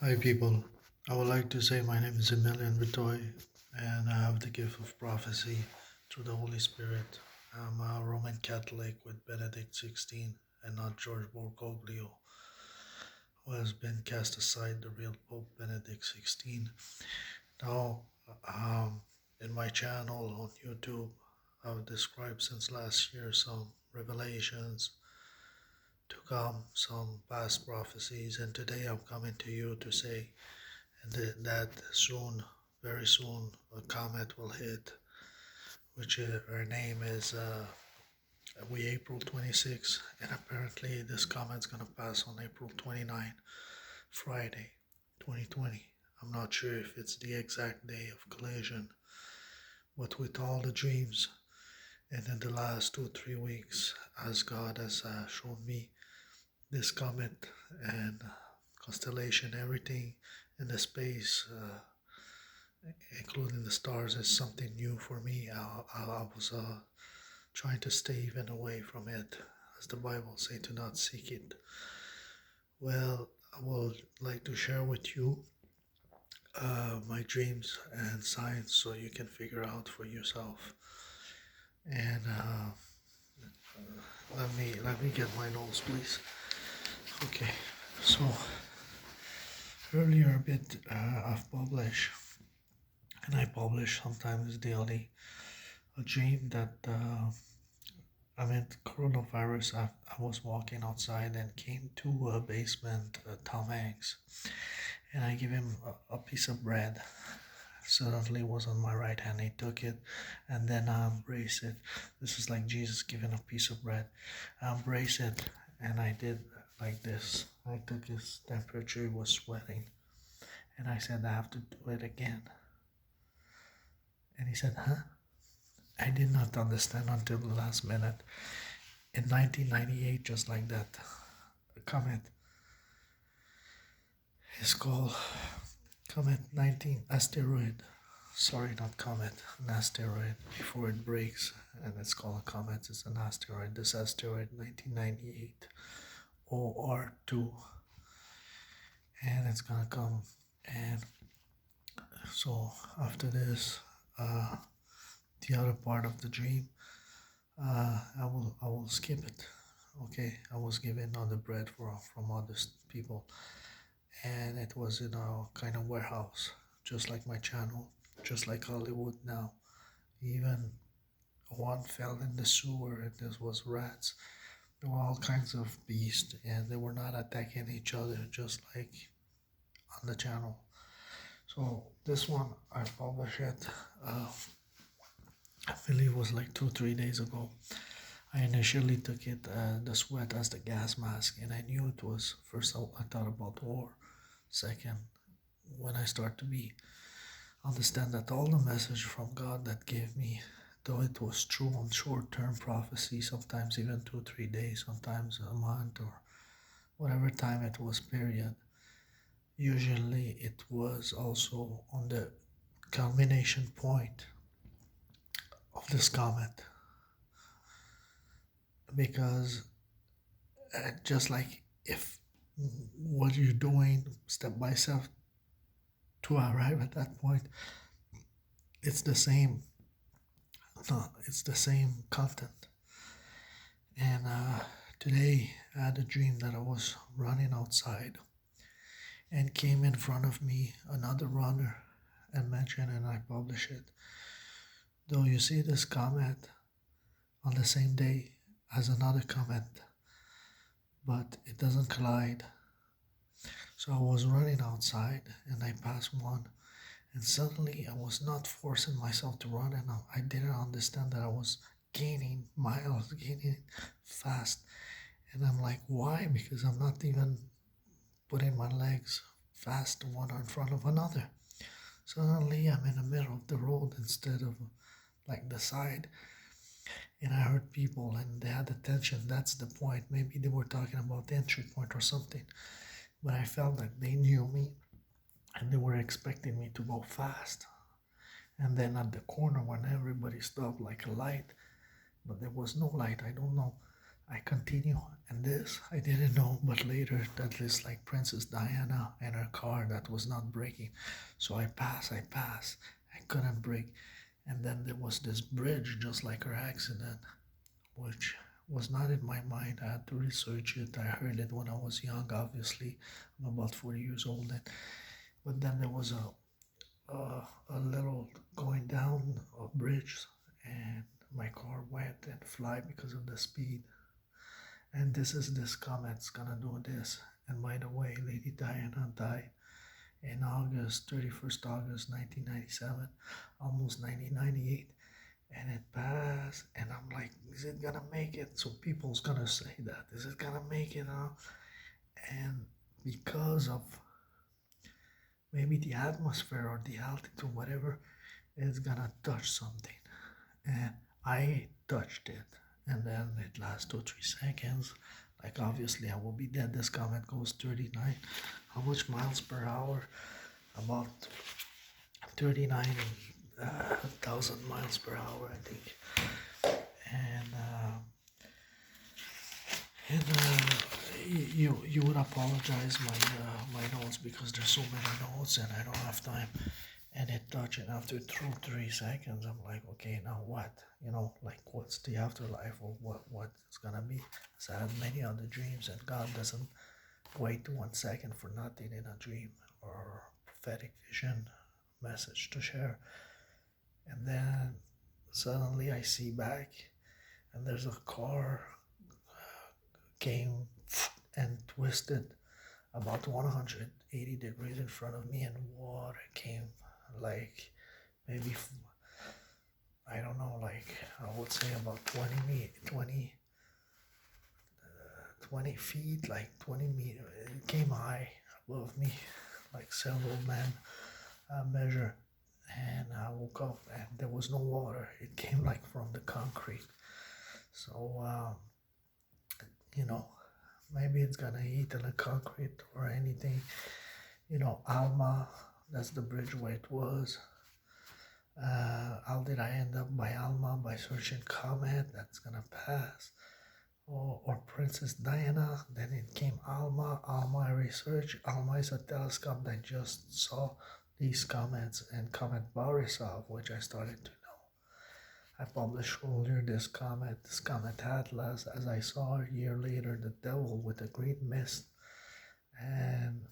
Hi, people. I would like to say my name is Emilian Butoi, and I have the gift of prophecy through the Holy Spirit. I'm a Roman Catholic with Benedict XVI and not George Borgoglio, who has been cast aside the real Pope Benedict XVI. Now, um, in my channel on YouTube, I've described since last year some revelations to come, some past prophecies, and today I'm coming to you to say that soon, very soon, a comet will hit, which her name is we April 26, and apparently this comet's gonna pass on April 29, Friday, 2020. I'm not sure if it's the exact day of collision, but with all the dreams and in the last 2 3 weeks, as God has shown me this comet and constellation, everything in the space. Including the stars, is something new for me. I was trying to stay even away from it, as the Bible say to not seek it. Well, I would like to share with you my dreams and signs so you can figure out for yourself. And let me get my notes, please. Okay, so earlier a bit I've published, and I publish sometimes daily, a dream that I mean, coronavirus. I was walking outside and came to a basement, Tom Hanks, and I give him a piece of bread. Suddenly, it was on my right hand. He took it, and then I embraced it. This is like Jesus giving a piece of bread. I embraced it, and I did like this. I took his temperature. He was sweating, and I said, "I have to do it again." And he said, "Huh?" I did not understand until the last minute. In 1998, just like that, a comet is called Comet 19 Asteroid. Sorry, not comet, an asteroid before it breaks, and it's called a comet. It's an asteroid. This asteroid, 1998, OR2, and it's gonna come. And so after this, the other part of the dream, I will skip it. Okay, I was given other bread from other people, and it was in a kind of warehouse, just like my channel, just like Hollywood now. Even one fell in the sewer, and this was rats. There were all kinds of beasts, and they were not attacking each other, just like on the channel. So this one I published it. I believe it was like 2 3 days ago. I initially took it the sweat as the gas mask, and I knew it was first. I thought about war. Second, when I start to be understand that all the message from God that gave me, though it was true on short-term prophecy, sometimes even 2 3 days, sometimes a month or whatever time it was period, usually it was also on the culmination point of this comet, because just like if what you're doing step by step to arrive at that point, it's the same. No, it's the same content. And today I had a dream that I was running outside, and came in front of me another runner and mentioned, and I published it. Though you see this comet on the same day as another comet, but it doesn't collide. So I was running outside and I passed one, and suddenly I was not forcing myself to run, and I didn't understand that I was gaining miles, gaining fast. And I'm like, why? Because I'm not even putting my legs fast one in front of another. Suddenly I'm in the middle of the road instead of like the side. And I heard people and they had attention. That's the point. Maybe they were talking about the entry point or something. But I felt that they knew me and they were expecting me to go fast. And then at the corner when everybody stopped like a light, but there was no light, I don't know. I continue, and this I didn't know, but later that is like Princess Diana and her car was not braking. So I passed. I couldn't brake. And then there was this bridge, just like her accident, which was not in my mind. I had to research it. I heard it when I was young, obviously. I'm about 40 years old then. But then there was a little going down a bridge, and my car went and fly because of the speed. And this comet's gonna do this. And by the way, Lady Diana died in August, 31st August 1997, almost 1998. And it passed, and I'm like, is it gonna make it? So people's gonna say that, is it gonna make it? And because of maybe the atmosphere or the altitude, whatever, it's gonna touch something. And I touched it, and then it lasts 2 3 seconds. Like obviously I will be dead. This comet goes 39. How much miles per hour? About 39,000 miles per hour, I think. And you would apologize my notes because there's so many notes and I don't have time. And it touched it after 2 3 seconds. I'm like, okay, now what? Like what's the afterlife or what it's gonna be? So I had many other dreams, and God doesn't wait 1 second for nothing in a dream or prophetic vision message to share. And then suddenly I see back, and there's a car came and twisted about 180 degrees in front of me, and water came like maybe, I don't know, like I would say about 20 feet, like 20 meters. It came high above me, like several men measure. And I woke up and there was no water. It came like from the concrete. So, maybe it's gonna eat in the concrete or anything. ALMA, that's the bridge where it was. How did I end up by ALMA? By searching Comet, that's gonna pass. Or Princess Diana, then it came ALMA. ALMA I researched. ALMA is a telescope that just saw these comets, and Comet Borisov, which I started to know. I published earlier this Comet Atlas, as I saw a year later, the devil with a green mist and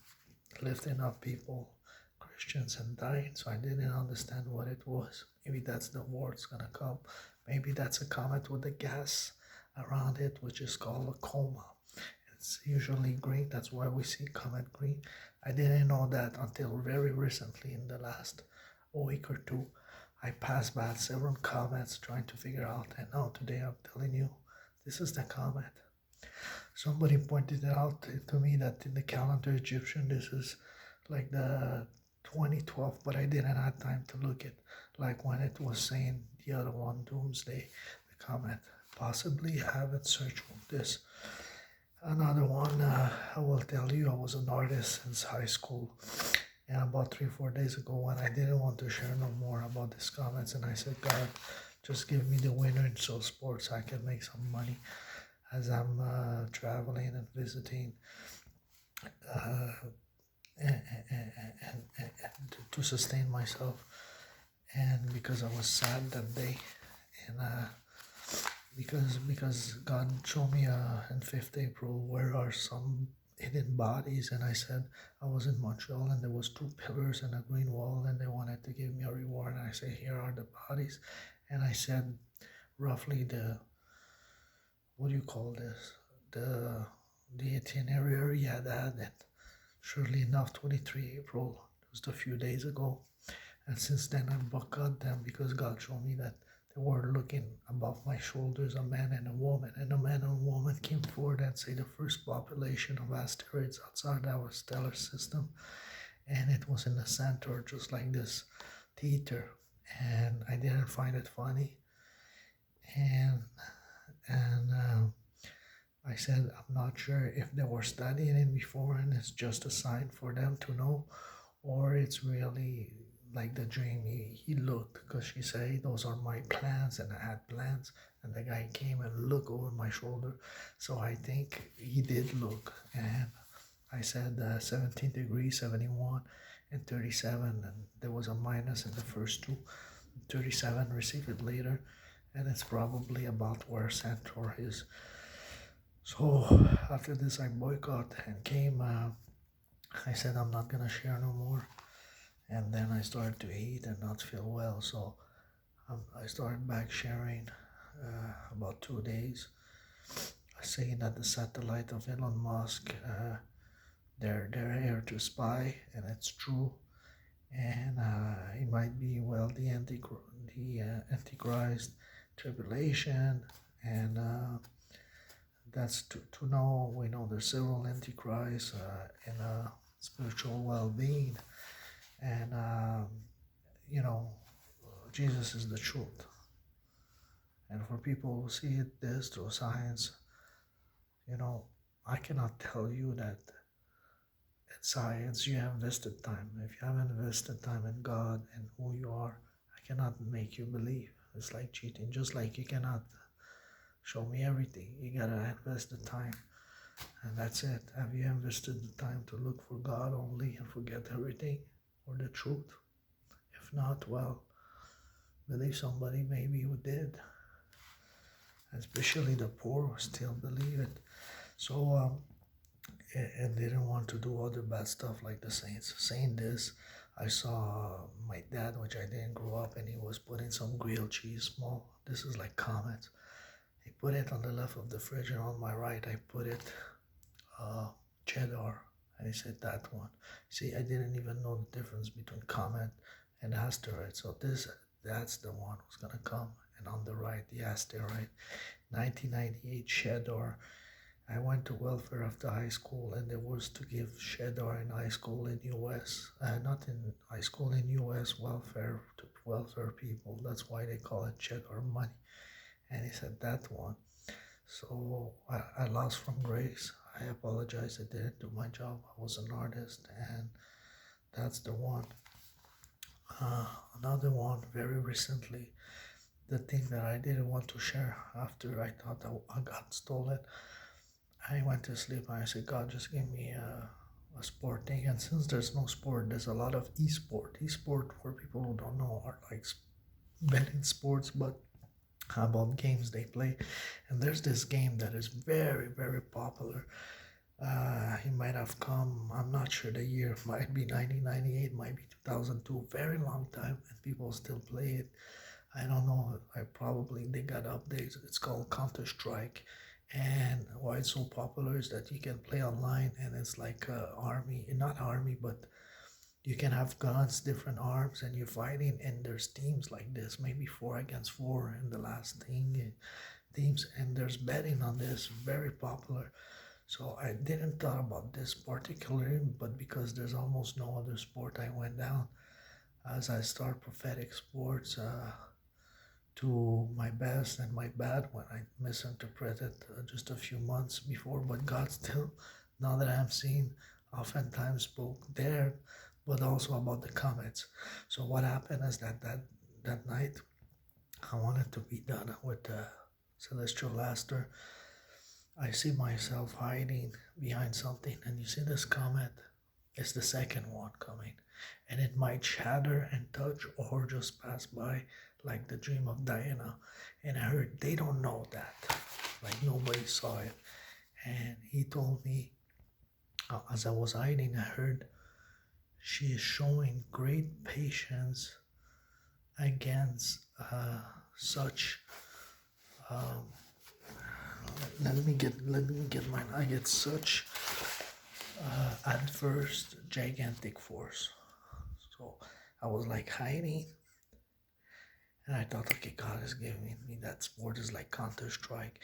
lifting up people, Christians, and dying. So I didn't understand what it was. Maybe that's the war that's gonna come. Maybe that's a comet with a gas around it, which is called a coma. It's usually green. That's why we see comet green. I didn't know that until very recently, in the last week or two. I passed by several comets trying to figure out, and now today I'm telling you, this is the comet. Somebody pointed it out to me that in the calendar Egyptian, this is like the 2012, but I didn't have time to look at, like when it was saying the other one, Doomsday, the comet. Possibly I haven't searched for this. Another one, I will tell you, I was an artist since high school, and about 3-4 days ago, when I didn't want to share no more about these comments, and I said, God, just give me the winner in Soul Sports so I can make some money as I'm traveling and visiting, and to sustain myself. And because I was sad that day, and because God showed me in 5th April where are some hidden bodies, and I said I was in Montreal and there was 2 pillars and a green wall, and they wanted to give me a reward, and I said here are the bodies, and I said roughly what do you call this, the itinerary I had, and surely enough 23 April, it was a few days ago, and since then I buckled them because God showed me that they were looking above my shoulders, a man and a woman, and a man and a woman came forward and say the first population of asteroids outside our stellar system, and it was in the center, just like this theater, and I didn't find it funny, and I said I'm not sure if they were studying it before and it's just a sign for them to know, or it's really like the dream he looked, because she said those are my plans, and I had plans, and the guy came and looked over my shoulder. So I think he did look, and I said 17 degrees, 71, and 37, and there was a minus in the first two. 37, receive it later, and it's probably about where Centaur is. So after this, I boycott and came. I said I'm not gonna share no more, and then I started to eat and not feel well. So I started back sharing about 2 days, saying that the satellite of Elon Musk, they're here to spy, and it's true. And it might be the Antichrist, Tribulation, and that's to know. We know there's several Antichrists in spiritual well-being, and you know, Jesus is the truth. And for people who see this through science, I cannot tell you that in science you have invested time. If you haven't invested time in God and who you are, I cannot make you believe. It's like cheating. Just like you cannot show me everything, you gotta invest the time, and that's it. Have you invested the time to look for God only and forget everything, or the truth? If not, well, believe somebody maybe who did, especially the poor still believe it. So and they didn't want to do other bad stuff like the saints. Saying this, I saw my dad, which I didn't grow up, and he was putting some grilled cheese, small. This is like Comet. He put it on the left of the fridge, and on my right, I put it cheddar, and he said that one. See, I didn't even know the difference between Comet and Asteroid. So that's the one who's gonna come. And on the right, the Asteroid, 1998 cheddar. I went to welfare after high school, and there was to give cheddar in high school in US. Not in high school in US, welfare to welfare people. That's why they call it cheddar money. And he said that one. So I lost from grace. I apologize. I didn't do my job. I was an artist, and that's the one. Another one very recently. The thing that I didn't want to share after I thought I got stolen. I went to sleep and I said, God, just give me a sport thing. And since there's no sport, there's a lot of e-sport. E-sport, for people who don't know, are like betting sports, but about games they play. And there's this game that is very, very popular. It might have come, I'm not sure the year, might be 1998, might be 2002, very long time, and people still play it. I don't know, they got updates. It's called Counter-Strike. And why it's so popular is that you can play online, and it's like army, not army, but you can have guns, different arms, and you're fighting, and there's teams like this, maybe 4 against 4 in the last teams, and there's betting on this, very popular. So I didn't thought about this particularly, but because there's almost no other sport, I went down as I start prophetic sports to my best and my bad when I misinterpreted just a few months before. But God still, now that I'm seeing, oftentimes spoke there, but also about the comets. So what happened is that night, I wanted to be done with the celestial laster. I see myself hiding behind something, and you see this comet. It's the second one coming, and it might shatter and touch or just pass by, like the dream of Diana. And I heard they don't know that, like nobody saw it. And he told me, as I was hiding, I heard she is showing great patience against such. Um, let me get mine. I get such adverse gigantic force. So I was like hiding, and I thought, okay, God is giving me that sport is like Counter-Strike.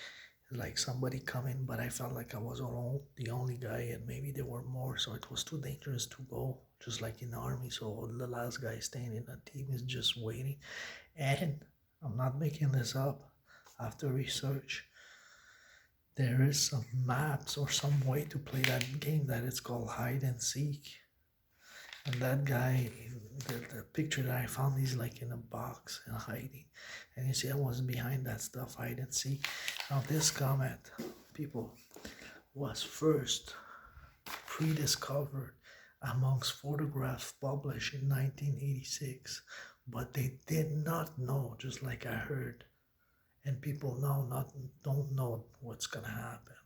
It's like somebody coming, but I felt like I was alone, the only guy, and maybe there were more, so it was too dangerous to go, just like in the army. So the last guy staying in the team is just waiting. And I'm not making this up. After research, there is some maps or some way to play that game that it's called hide and seek. And that guy, the picture that I found, he's like in a box and hiding. And you see, I was behind that stuff, hide and seek. Now this comet, people, was first rediscovered amongst photographs published in 1986, but they did not know, just like I heard, and people now don't know what's gonna happen.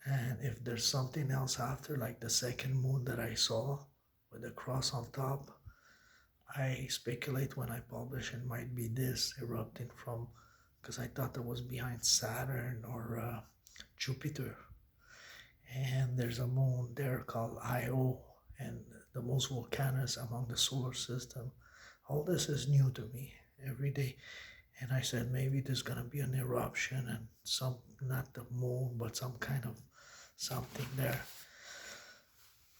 And if there's something else after, like the second moon that I saw with the cross on top, I speculate when I publish it might be this erupting from, because I thought it was behind Saturn or Jupiter. And there's a moon there called Io, and the most volcanoes among the solar system. All this is new to me every day. And I said maybe there's gonna be an eruption and some, not the moon, but some kind of something there.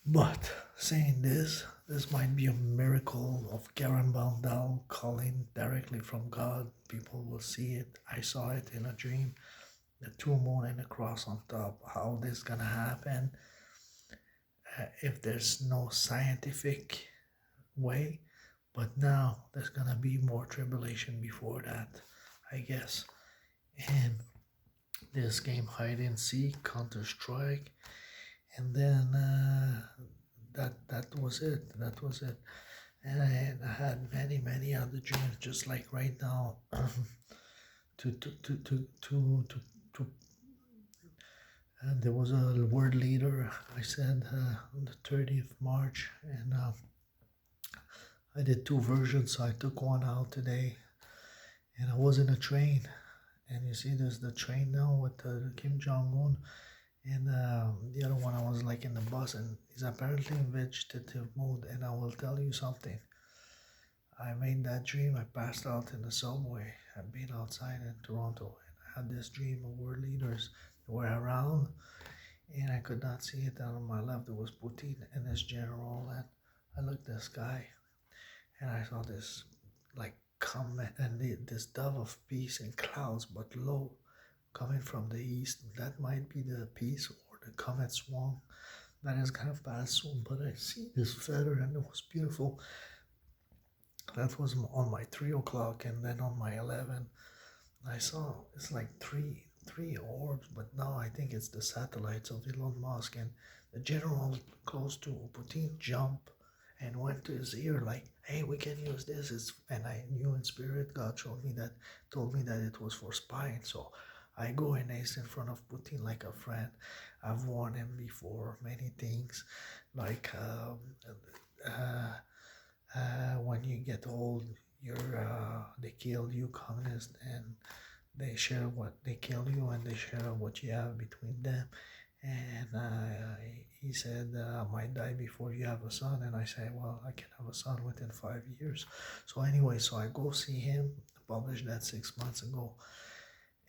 But saying this might be a miracle of Karen Bandal calling directly from God. People will see it. I saw it in a dream. The two moon and the cross on top. How this gonna happen? If there's no scientific way, but now there's gonna be more tribulation before that, I guess. And this game hide and seek, Counter Strike, and then that was it. That was it. And I had many other dreams, just like right now. To and there was a word leader. I said on the 30th March, and I did two versions. So I took one out today, and I was in a train. And you see, there's the train now with Kim Jong Un, and the other one I was like in the bus, and he's apparently in vegetative mode. And I will tell you something. I made that dream. I passed out in the subway. I've been outside in Toronto, and I had this dream of world leaders that were around, and I could not see it. Down on my left, it was Putin and this general, and I looked at the sky, and I saw this like comet and this dove of peace in clouds, but low, coming from the east. That might be the peace or the comet swarm that is gonna pass soon. But I see this feather, and it was beautiful. That was on my 3 o'clock, and then on my 11, I saw it's like three orbs, but now I think it's the satellites of Elon Musk. And the general close to Putin jumped and went to his ear like, "Hey, we can use this." And I knew in spirit God told me that it was for spying. So I go and I stand in front of Putin like a friend. I've warned him before many things, like uh, when you get old, they kill you, communist, and they share what they kill you, and they share what you have between them. And he said, I might die before you have a son. And I say, well, I can have a son within 5 years. So anyway, so I go see him. Published that 6 months ago,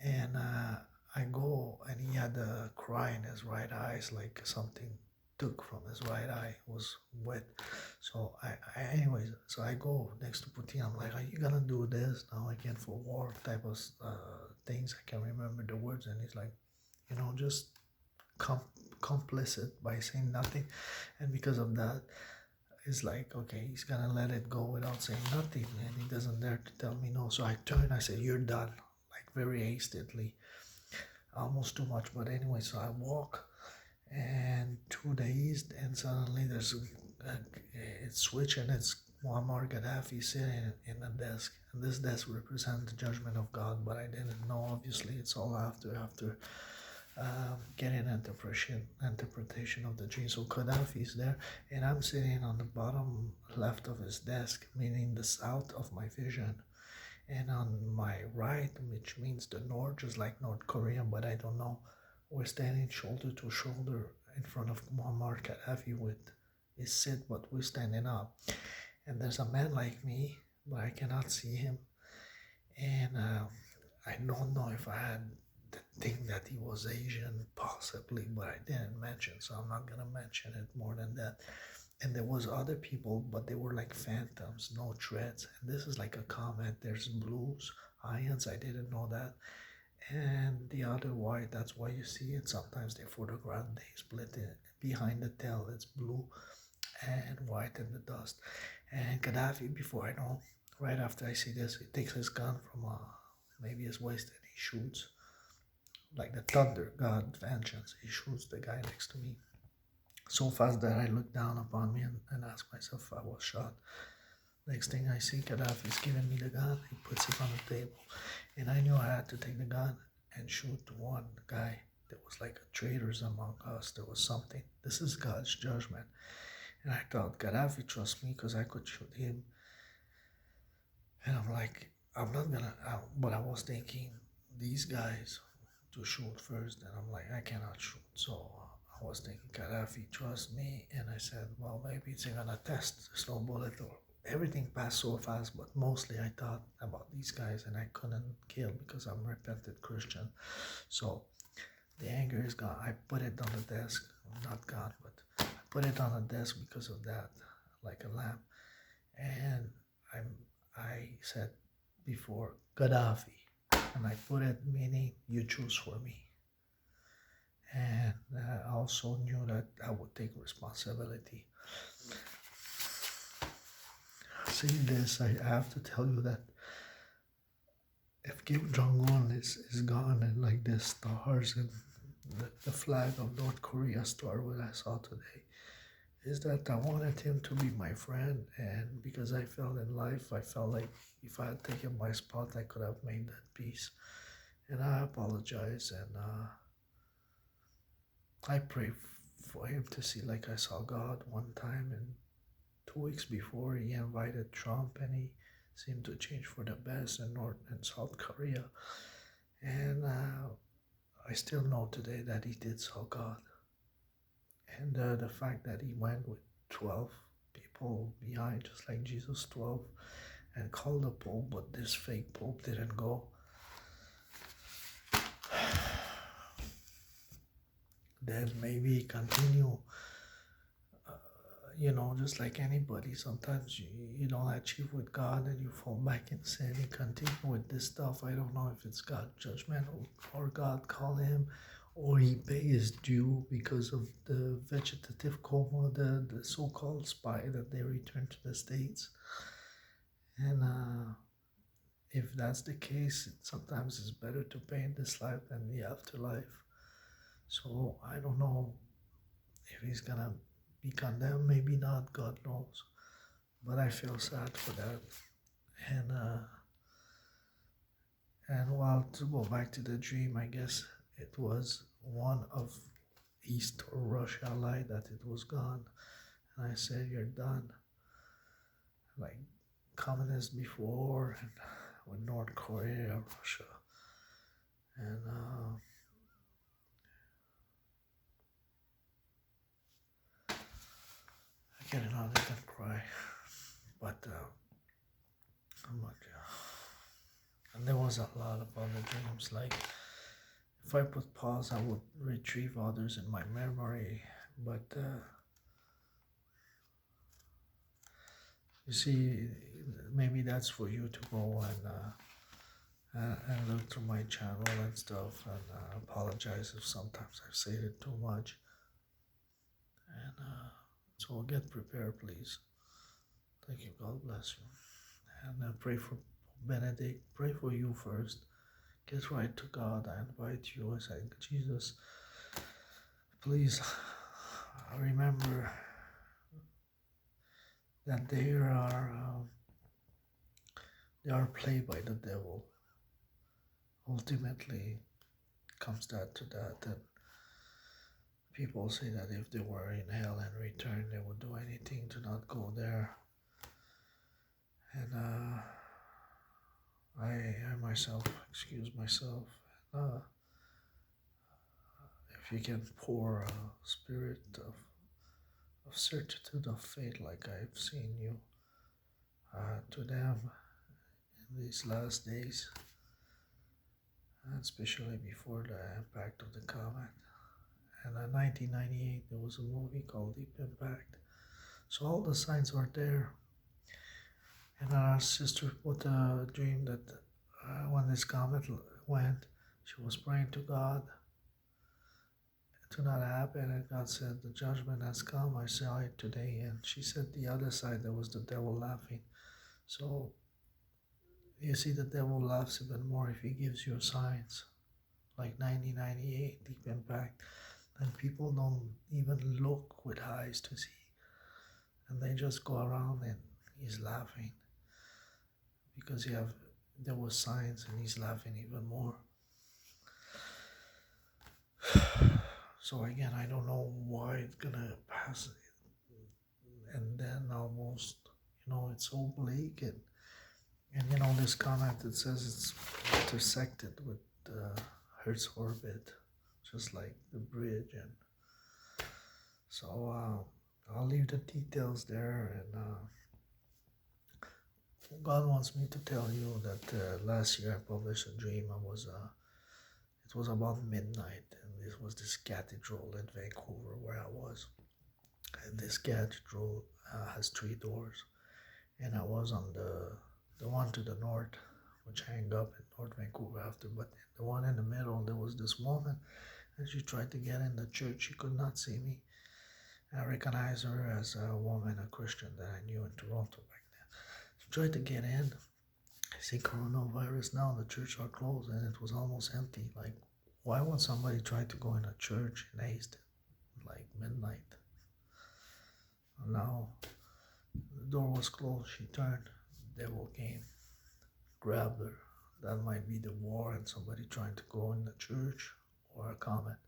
and I go, and he had a cry in his right eyes, like something took from his right eye, was wet. So anyways, so I go next to Putin. I'm like, "Are you gonna do this now again for war type of things?" I can't remember the words, and he's like, just complicit by saying nothing, and because of that, it's like, okay, he's gonna let it go without saying nothing, and he doesn't dare to tell me no. So I turn, I say, "You're done," like very hastily, almost too much. But anyway, so I walk and to the east, and suddenly there's it's switch, and it's Muammar Gaddafi sitting in a desk, and this desk represents the judgment of God. But I didn't know. Obviously, it's all after getting interpretation of the dream. So Gaddafi's there, and I'm sitting on the bottom left of his desk, meaning the south of my vision. And on my right, which means the north, just like North Korea, but I don't know, we're standing shoulder to shoulder in front of Muammar Gaddafi with his sit, but we're standing up. And there's a man like me, but I cannot see him. And I don't know if I had the thing that he was Asian, possibly, but I didn't mention, so I'm not gonna mention it more than that. And there was other people, but they were like phantoms, no threads. And this is like a comet. There's blues, ions. I didn't know that. And the other white, that's why you see it. Sometimes they photograph, they split it. Behind the tail, it's blue and white in the dust. And Gaddafi, before I know, right after I see this, he takes his gun from maybe his waist, and he shoots like the thunder god vengeance. He shoots the guy next to me. so fast that I looked down upon me and asked myself if I was shot. Next thing I see, Gaddafi's giving me the gun. He puts it on the table. And I knew I had to take the gun and shoot one guy. There was like a traitors among us. There was something. This is God's judgment. And I thought, Gaddafi trusts me because I could shoot him. And I'm like, I'm not gonna, but I was thinking, these guys to shoot first. And I'm like, I cannot shoot. So I was thinking, Gaddafi trusts me. And I said, well, maybe it's gonna test the slow bullet or everything passed so fast, but mostly I thought about these guys and I couldn't kill because I'm a repentant Christian. So the anger is gone. I put it on the desk, not gone, but I put it on the desk because of that, like a lamp. And I said before, Gaddafi, and I put it meaning you choose for me. And I also knew that I would take responsibility. Saying this, I have to tell you that if Kim Jong-un is gone and like the stars and the flag of North Korea star what I saw today, is that I wanted him to be my friend, and because I felt in life, I felt like if I had taken my spot, I could have made that peace. And I apologize, and I pray for him to see like I saw God one time, and 2 weeks before he invited Trump and he seemed to change for the best in North and South Korea. And I still know today that he did saw God. And the fact that he went with 12 people behind, just like Jesus 12, and called the Pope, but this fake Pope didn't go. Then maybe continue. Just like anybody, sometimes you don't achieve with God and you fall back in sin. You continue with this stuff. I don't know if it's God's judgment or God call him, or he pay his due because of the vegetative coma, the so-called spy that they returned to the States. And if that's the case, sometimes it's better to pay in this life than the afterlife. So I don't know if he's gonna be condemned, maybe not, God knows. But I feel sad for that. And while to go back to the dream, I guess it was one of East or Russia lied that it was gone. And I said, you're done. Like communists before, and with North Korea, Russia. And I cannot even cry. But I'm not. And there was a lot of other dreams. Like if I put pause, I would retrieve others in my memory. But you see, maybe that's for you to go and look through my channel and stuff. And apologize if sometimes I've said it too much. And so get prepared, please. Thank you. God bless you. And pray for Benedict. Pray for you first. Get right to God. I invite you. I say, Jesus, please remember that they are played by the devil. Ultimately, comes that to that. And people say that if they were in hell and returned, they would do anything to not go there. And I myself excuse myself. If you can pour a spirit of certitude of faith like I've seen you to them in these last days, and especially before the impact of the comet. And in 1998, there was a movie called Deep Impact. So all the signs are there. And our sister put a dream that when this comet went, she was praying to God to not happen, and God said, the judgment has come. I saw it today. And she said the other side, there was the devil laughing. So you see, the devil laughs even more if he gives you signs, like 1998, Deep Impact. And people don't even look with eyes to see. And they just go around and he's laughing because there was signs and he's laughing even more. So again, I don't know why it's gonna pass, and then almost, it's so bleak, and this comet, it says it's intersected with Earth's orbit, just like the bridge, and so I'll leave the details there, and God wants me to tell you that last year I published a dream. It was about midnight, and this was this cathedral in Vancouver where I was. And this cathedral has 3 doors, and I was on the one to the north, which hang up in North Vancouver after. But the one in the middle, there was this woman, and she tried to get in the church. She could not see me. I recognized her as a woman, a Christian that I knew in Toronto back then. She tried to get in. I see coronavirus now, the church are closed, and it was almost empty. Like, why would somebody try to go in a church in haste, like midnight? Now, the door was closed, she turned, the devil came, grabbed her. That might be the war and somebody trying to go in the church, or a comet.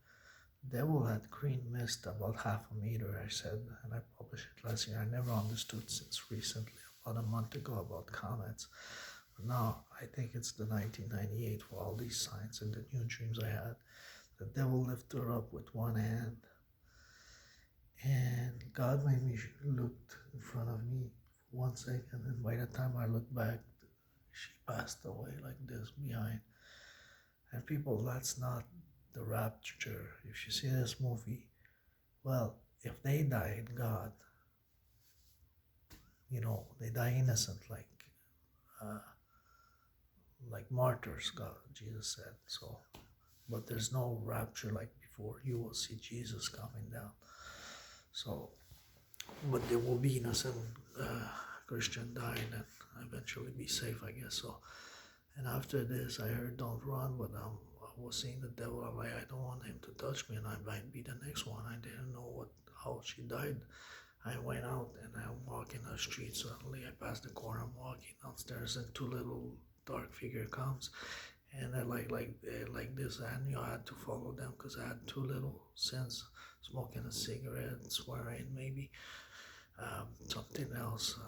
The devil had green mist about half a meter, I said, and I published it last year. I never understood since recently, about a month ago, about comets. But now, I think it's the 1998 for all these signs and the new dreams I had. The devil lifted her up with one hand, and God made me look in front of me for 1 second, and by the time I looked back, she passed away like this behind. And people, that's not the rapture. If you see this movie, well, if they die in God, they die innocent, like martyrs, God, Jesus said. So, but there's no rapture like before. You will see Jesus coming down. So, but there will be innocent Christian dying and eventually be safe, I guess. So, and after this, I heard don't run, but I was seeing the devil. I'm like, I don't want him to touch me, and I might be the next one. I didn't know how she died. I went out and I'm walking the street. Suddenly, I passed the corner. I'm walking downstairs, and 2 little dark figure comes, and I like this. I knew I had to follow them because I had 2 little sins, smoking a cigarette, swearing maybe. Something else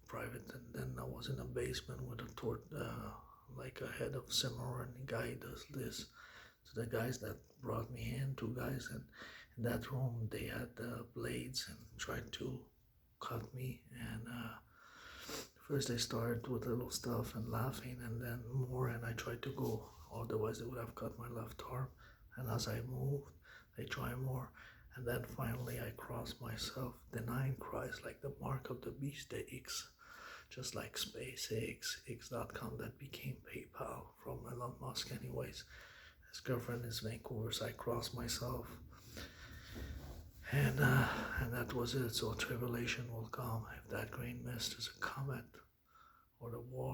private, and then I was in a basement with a like a head of samurai, and the guy does this to the guys that brought me in. 2 guys, and in that room they had blades and tried to cut me, and first they started with little stuff and laughing, and then more, and I tried to go, otherwise they would have cut my left arm, and as I moved they tried more. And then finally I crossed myself, denying Christ, like the mark of the beast, the X, just like SpaceX, X.com, that became PayPal from Elon Musk anyways. His girlfriend is Vancouver, so I crossed myself. And that was it. So tribulation will come if that green mist is a comet, or the war,